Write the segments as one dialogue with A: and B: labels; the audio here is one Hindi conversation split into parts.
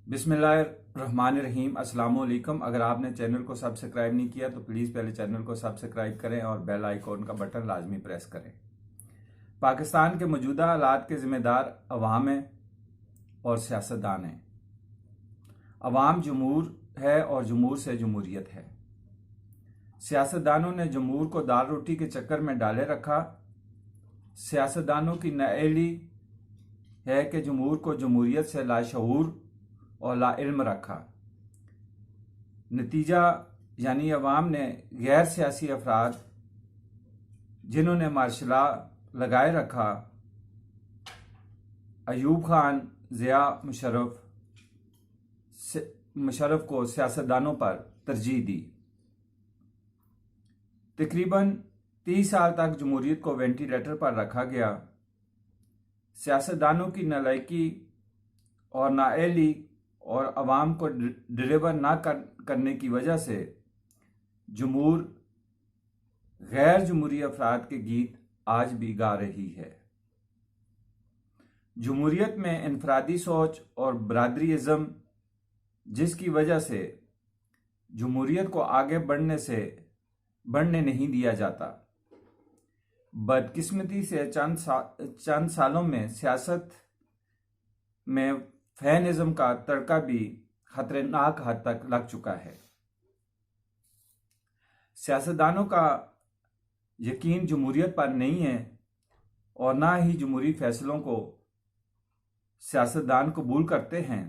A: बिस्मिल्लाहिर्रहमानिर्रहीम। अस्सलाम वालेकुम। अगर आपने चैनल को सब्सक्राइब नहीं किया तो प्लीज़ पहले चैनल को सब्सक्राइब करें और बेल आइकॉन का बटन लाजमी प्रेस करें। पाकिस्तान के मौजूदा हालात के ज़िम्मेदार अवाम हैं और सियासतदान हैं। अवाम जमहूर है और जमहूर से जमहूरियत है। सियासतदानों ने जमहूर को दाल रोटी के चक्कर में डाले रखा। सियासतदानों की नाअहली है कि जमहूर को जमहूरियत से लाशऊर और लाइल्म रखा। नतीजा यानी अवाम ने गैर सियासी अफराद जिन्होंने मार्शल लॉ लगाए रखा, अयूब खान, ज़िया, मुशर्रफ को सियासतदानों पर तरजीह दी। तकरीबन 30 साल तक जमहूरियत को वेंटिलेटर पर रखा गया। सियासतदानों की नालायकी और नाअहली और अवाम को डिलीवर ना करने की वजह से जमहूर गैर जमहूरी अफराद के गीत आज भी गा रही है। जमहूरियत में इनफरादी सोच और बरादरीइज़्म, जिसकी वजह से जमहूरियत को आगे बढ़ने नहीं दिया जाता। बदकिस्मती से चंद सालों में सियासत में फैनिज़्म का तड़का भी खतरनाक हद तक लग चुका है। सियासतदानों का यकीन जमहूरियत पर नहीं है और ना ही जमहूरी फैसलों को सियासतदान कबूल करते हैं।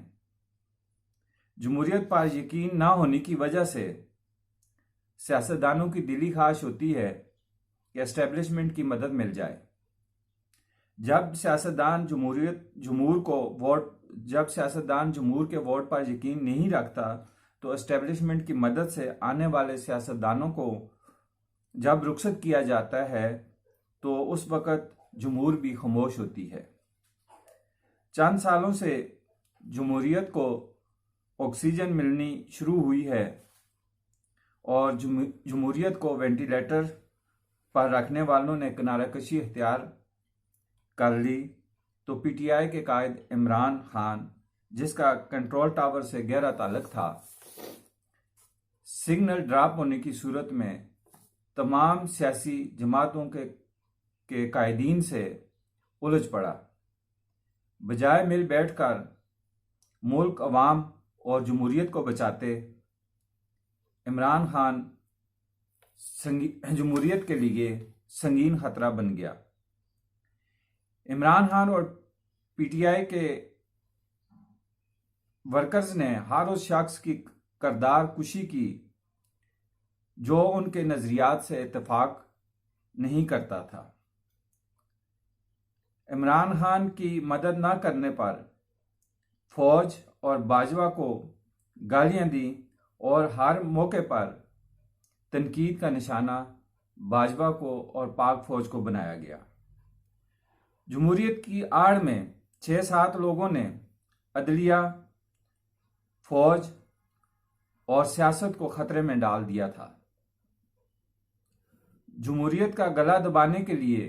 A: जमहूरियत पर यकीन ना होने की वजह से सियासतदानों की दिली ख्वाहिश होती है कि एस्टेब्लिशमेंट की मदद मिल जाए। जब सियासतदान जमहूर के वोट पर यकीन नहीं रखता तो एस्टेब्लिशमेंट की मदद से आने वाले सियासतदानों को जब रुखसत किया जाता है तो उस वक़्त जमहूर भी खामोश होती है। चंद सालों से जमहूरियत को ऑक्सीजन मिलनी शुरू हुई है और जमहूरियत को वेंटिलेटर पर रखने वालों ने किनाराकशी इख्तियार कर ली तो पीटीआई के कायद इमरान खान, जिसका कंट्रोल टावर से गहरा ताल्लुक था, सिग्नल ड्रॉप होने की सूरत में तमाम सियासी जमातों के कायदीन से उलझ पड़ा। बजाय मिल बैठकर मुल्क, अवाम और जमहूरियत को बचाते, इमरान खान जमहूरियत के लिए संगीन खतरा बन गया। इमरान खान और पीटीआई के वर्कर्स ने हर उस शख्स की करदार कुशी की जो उनके नजरियात से इत्तेफाक नहीं करता था। इमरान खान की मदद न करने पर फौज और बाजवा को गालियां दी और हर मौके पर तनकीद का निशाना बाजवा को और पाक फौज को बनाया गया। जमहूरियत की आड़ में 6-7 लोगों ने अदलिया, फौज और सियासत को खतरे में डाल दिया था। जमहूरियत का गला दबाने के लिए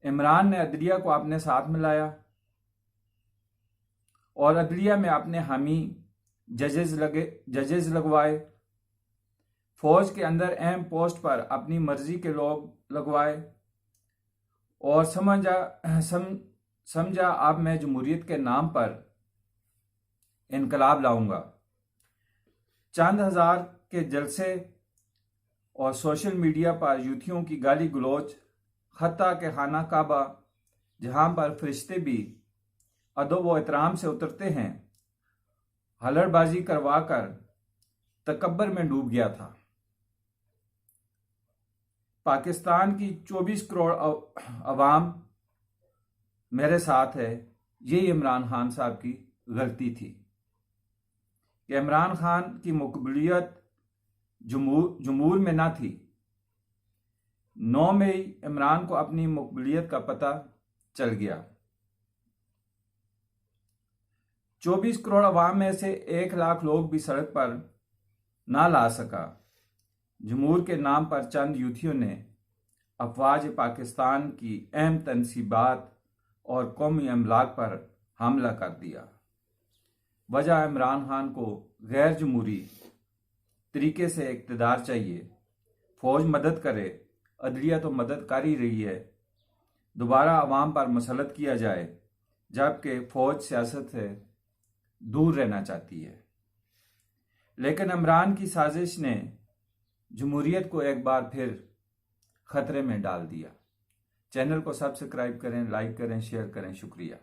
A: इमरान ने अदलिया को अपने साथ मिलाया और अदलिया में अपने हामी जजेस लगवाए। फौज के अंदर अहम पोस्ट पर अपनी मर्जी के लोग लगवाए और समझा अब मैं जमहूरियत के नाम पर इनकलाब लाऊंगा। चंद हजार के जलसे और सोशल मीडिया पर यूथियों की गाली गलौज, हत्ता के खाना काबा जहां पर फरिश्ते भी अदब व एहतराम से उतरते हैं, हलड़बाजी करवाकर तकब्बर में डूब गया था। पाकिस्तान की 24 करोड़ अवाम मेरे साथ है, ये इमरान खान साहब की गलती थी कि इमरान खान की मकबूलियत जमहूर में ना थी। 9 मई इमरान को अपनी मकबूलियत का पता चल गया। 24 करोड़ अवाम में से 1 लाख लोग भी सड़क पर ना ला सका। जमहूर के नाम पर चंद यूथियों ने अफवाज पाकिस्तान की अहम तनसीबात और कौमी अमलाक पर हमला कर दिया। वजह इमरान खान को गैर जमहूरी तरीके से इक़्तिदार चाहिए, फौज मदद करे, अदलिया तो मदद कर ही रही है, दोबारा अवाम पर मसलत किया जाए, जबकि फौज सियासत से दूर रहना चाहती है। लेकिन इमरान की साजिश ने जमहूरियत को एक बार फिर खतरे में डाल दिया। चैनल को सब्सक्राइब करें, लाइक करें, शेयर करें। शुक्रिया।